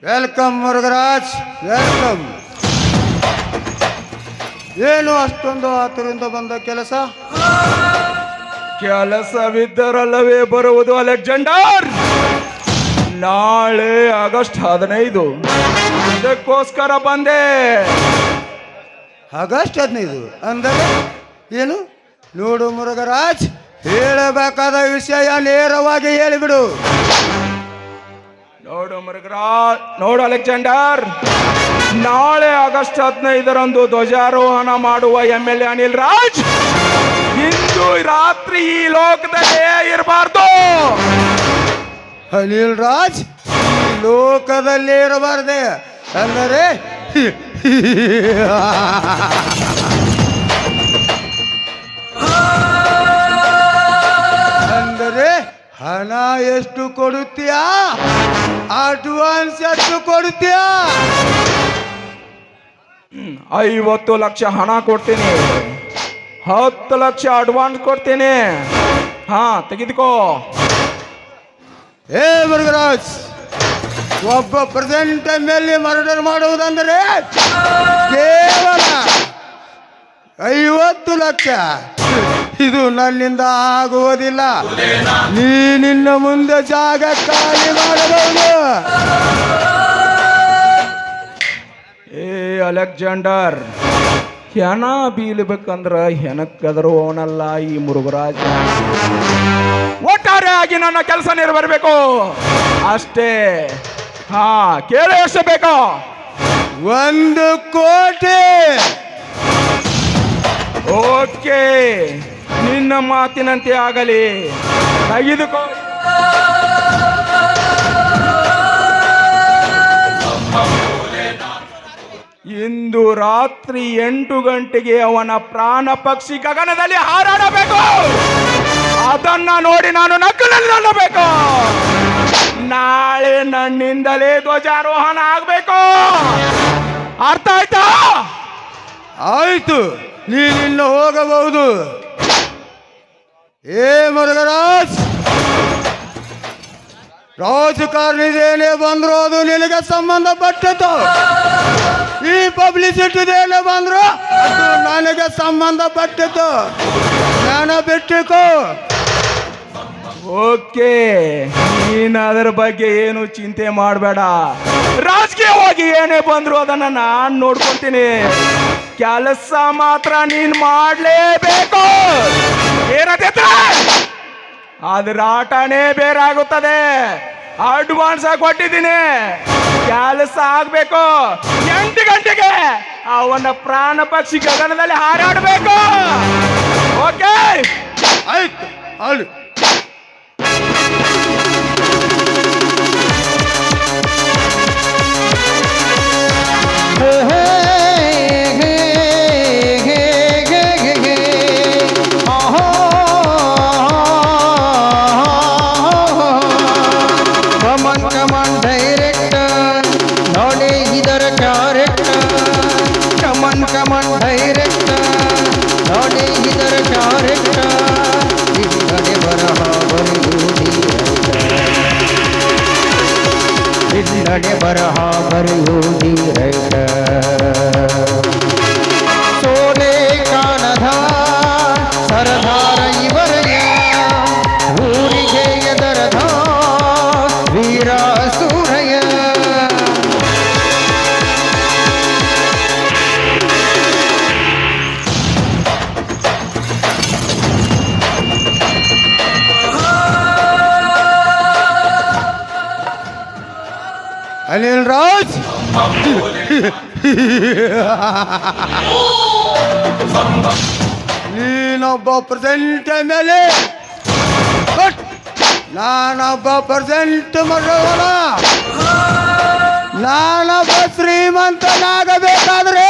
Welcome ಮುರುಘರಾಜ್, welcome. ಏನು ಅಷ್ಟೊಂದು ಆತುರದಿಂದ ಬಂದ ಕೆಲಸ? ಕೆಲಸವಿದ್ದರಲ್ಲವೇ ಬರುವುದು ಅಲೆಕ್ಸಾಂಡರ್. ನಾಳೆ ಆಗಸ್ಟ್ 15, ಇದಕ್ಕೋಸ್ಕರ ಬಂದೆ. ಆಗಸ್ಟ್ 15 ಅಂದರೆ ಏನು? ನೋಡು ಮುರುಘರಾಜ್, ಹೇಳಬೇಕಾದ ವಿಷಯ ನೇರವಾಗಿ ಹೇಳಿಬಿಡು. ನೋಡು ಅಲೆಕ್ಸಾಂಡರ್, ನಾಳೆ ಆಗಸ್ಟ್ 15ರಂದು ಧ್ವಜಾರೋಹಣ ಮಾಡುವ MLA ಅನಿಲ್ ರಾಜ್ ಇಂದು ರಾತ್ರಿ ಈ ಲೋಕದಲ್ಲೇ ಇರಬಾರ್ದು. ಅನಿಲ್ ರಾಜ್ ಈ ಲೋಕದಲ್ಲಿ ಇರಬಾರ್ದೆ ಅಂದರೆ ಅಂದರೆ ಹಣ ಎಷ್ಟು ಕೊಡುತ್ತೀಯಾ? ಅಡ್ವಾನ್ಸ್ ಎಷ್ಟು ಕೊಡುತ್ತೀಯಾ? 50 ಲಕ್ಷ ಹಣ ಕೊಡ್ತೀನಿ, 10 ಲಕ್ಷ ಅಡ್ವಾನ್ಸ್ ಕೊಡ್ತೀನಿ. ಹಾ, ತೆಗೆದುಕೋ. ಏ ಮುರುಘರಾಜ್, ಒಬ್ಬ ಪ್ರೆಸಿಡೆಂಟ್ MLA ಮರ್ಡರ್ ಮಾಡುವುದಂದರೆ ಕೇವಲ 50 ಲಕ್ಷ. ಇದು ನನ್ನಿಂದ ಆಗುವುದಿಲ್ಲ. ನಿನ್ನ ಮುಂದೆ ಜಾಗ ಖಾಲಿ ಮಾಡಬಹುದು. ಏ ಅಲೆಕ್ಸಾಂಡರ್, ಹೆಣ ಬೀಳ್ಬೇಕಂದ್ರ ಹೆಣಕ್ಕದರು ಅವನಲ್ಲ ಈ ಮುರುಘರಾಜ್. ಒಟ್ಟಾರೆ ಆಗಿ ನನ್ನ ಕೆಲಸ ನೆರವೇರಬೇಕು ಅಷ್ಟೇ. ಹಾ, ಕೇಳಿ ಎಷ್ಟು ಬೇಕು? 1 ಕೋಟಿ. ಓಕೆ, ನಿನ್ನ ಮಾತಿನಂತೆ ಆಗಲಿ. ತೆಗೆದುಕೋ. ಇಂದು ರಾತ್ರಿ 8 ಗಂಟೆಗೆ ಅವನ ಪ್ರಾಣ ಪಕ್ಷಿ ಗಗನದಲ್ಲಿ ಹಾರಾಡಬೇಕು. ಅದನ್ನ ನೋಡಿ ನಾನು ನಕ್ಕಲಲ್ಲಿ ನಲ್ಲಬೇಕು. ನಾಳೆ ನನ್ನಿಂದಲೇ ಧ್ವಜಾರೋಹಣ ಆಗಬೇಕು. ಅರ್ಥ ಆಯ್ತಾ? ಆಯ್ತು, ನೀನಿನ್ನು ಹೋಗಬಹುದು. ಏ ಮುರುಘರಾಜ್, ರಾಜಕಾರಣಿದೇನೇ ಬಂದ್ರು ಅದು ನಿನಗೆ ಸಂಬಂಧಪಟ್ಟದ್ದು. ಈ ಪಬ್ಲಿಸಿಟಿದೇನೇ ಬಂದ್ರು ಅದು ನನಗೆ ಸಂಬಂಧಪಟ್ಟದ್ದು. ನೆನಪಿಟ್ಟುಕೋ. ಓಕೆ, ನೀನು ಅದರ ಬಗ್ಗೆ ಏನು ಚಿಂತೆ ಮಾಡಬೇಡ. ರಾಜಕೀಯವಾಗಿ ಏನೇ ಬಂದ್ರು ಅದನ್ನ ನಾನು ನೋಡ್ಕೊಂತೀನಿ. ಕೆಲಸ ಮಾತ್ರ ನೀನ್ ಮಾಡಲೇಬೇಕು. ಏನಂತ? ಅದ್ರ ಆಟನೇ ಬೇರೆ ಆಗುತ್ತದೆ. ಅಡ್ವಾನ್ಸ್ ಆಗಿ ಕೊಟ್ಟಿದ್ದೀನಿ. ಕೆಲಸ ಆಗ್ಬೇಕು. 8 ಗಂಟೆಗೆ ಅವನ ಪ್ರಾಣ ಪಕ್ಷಿ ಗಗನದಲ್ಲಿ ಹಾರಾಡಬೇಕು. ಓಕೆ, ಆಯ್ತು. ಅಳು ಬರಹ ಬರೆಯುವುದಿ ರೈತ. ಸೋಲೆ ಕಾಣದ ಸರದಾರ ಇವರಯ, ಊರಿಗೆ ಎದರದ ವೀರ ಸೂರಯ. ಅನಿಲ್ ರಾಜ್, ನೀನೊಬ್ಬ ಪ್ರೆಸಿಡೆಂಟ್ MLA, ನಾನೊಬ್ಬ ಪ್ರೆಸಿಡೆಂಟ್ ಮರವನ. ನಾನೊಬ್ಬ ಶ್ರೀಮಂತನಾಗಬೇಕಾದ್ರೆ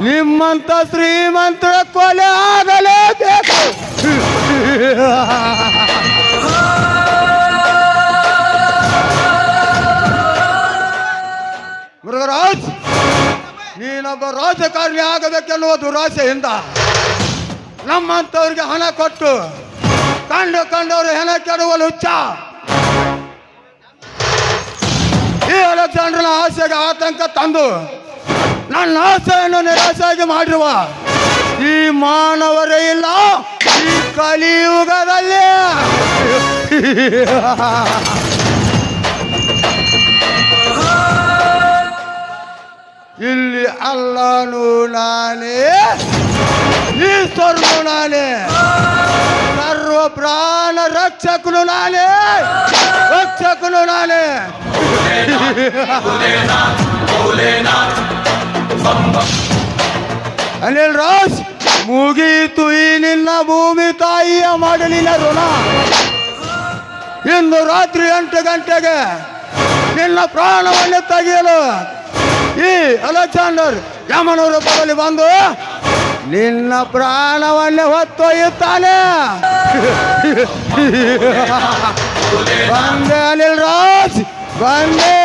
ನಿಮ್ಮಂತ ಶ್ರೀಮಂತರ ಕೊಲೆ ಆಗಲೇಬೇಕು. ಮುರುಘರಾಜ್, ನೀನೊಬ್ಬ ರಾಜಕಾರಣಿ ಆಗಬೇಕೆನ್ನುವ ದುರಾಸೆಯಿಂದ ನಮ್ಮಂಥವ್ರಿಗೆ ಹಣ ಕೊಟ್ಟು ಕಂಡವರು ಹೆಣ ಕೆಡುವಲು ಹುಚ್ಚ. ಈ ಅಲೆಕ್ಸಾಂಡರ್ನ ಆಸೆಗೆ ಆತಂಕ ತಂದು ನನ್ನ ಆಸೆಯನ್ನು ನಿರಾಸೆಯಾಗಿ ಮಾಡಿರುವ ಈ ಮಾನವರೇ ಇಲ್ಲ ಈ ಕಲಿಯುಗದಲ್ಲಿ. ಇಲ್ಲಿ ಅಲ್ಲನು ನಾನೇ, ಈಶ್ವರನು ನಾನೇ, ಸರ್ವ ಪ್ರಾಣ ರಕ್ಷಕನು ನಾನೇ, ರಕ್ಷಕನು ನಾನೇ. ಅನಿಲ್ ರಾಜ್, ಮುಗೀತು ಈ ನಿನ್ನ ಭೂಮಿ ತಾಯಿಯ ಮಾಡಲಿನ ಋಣ. ಇಂದು ರಾತ್ರಿ 8 ಗಂಟೆಗೆ ನಿನ್ನ ಪ್ರಾಣವನ್ನು ತೆಗೆಯಲು ಈ ಅಲೆಕ್ಸಾಂಡರ್ ಯಮನೂರ ರೂಪದಲ್ಲಿ ಬಂದು ನಿನ್ನ ಪ್ರಾಣವನ್ನೇ ಹೊತ್ತೊಯ್ಯುತ್ತಾನೆ. ಬಂದೆ ಅನಿಲ್ ರಾಜ್, ಬಂದೆ.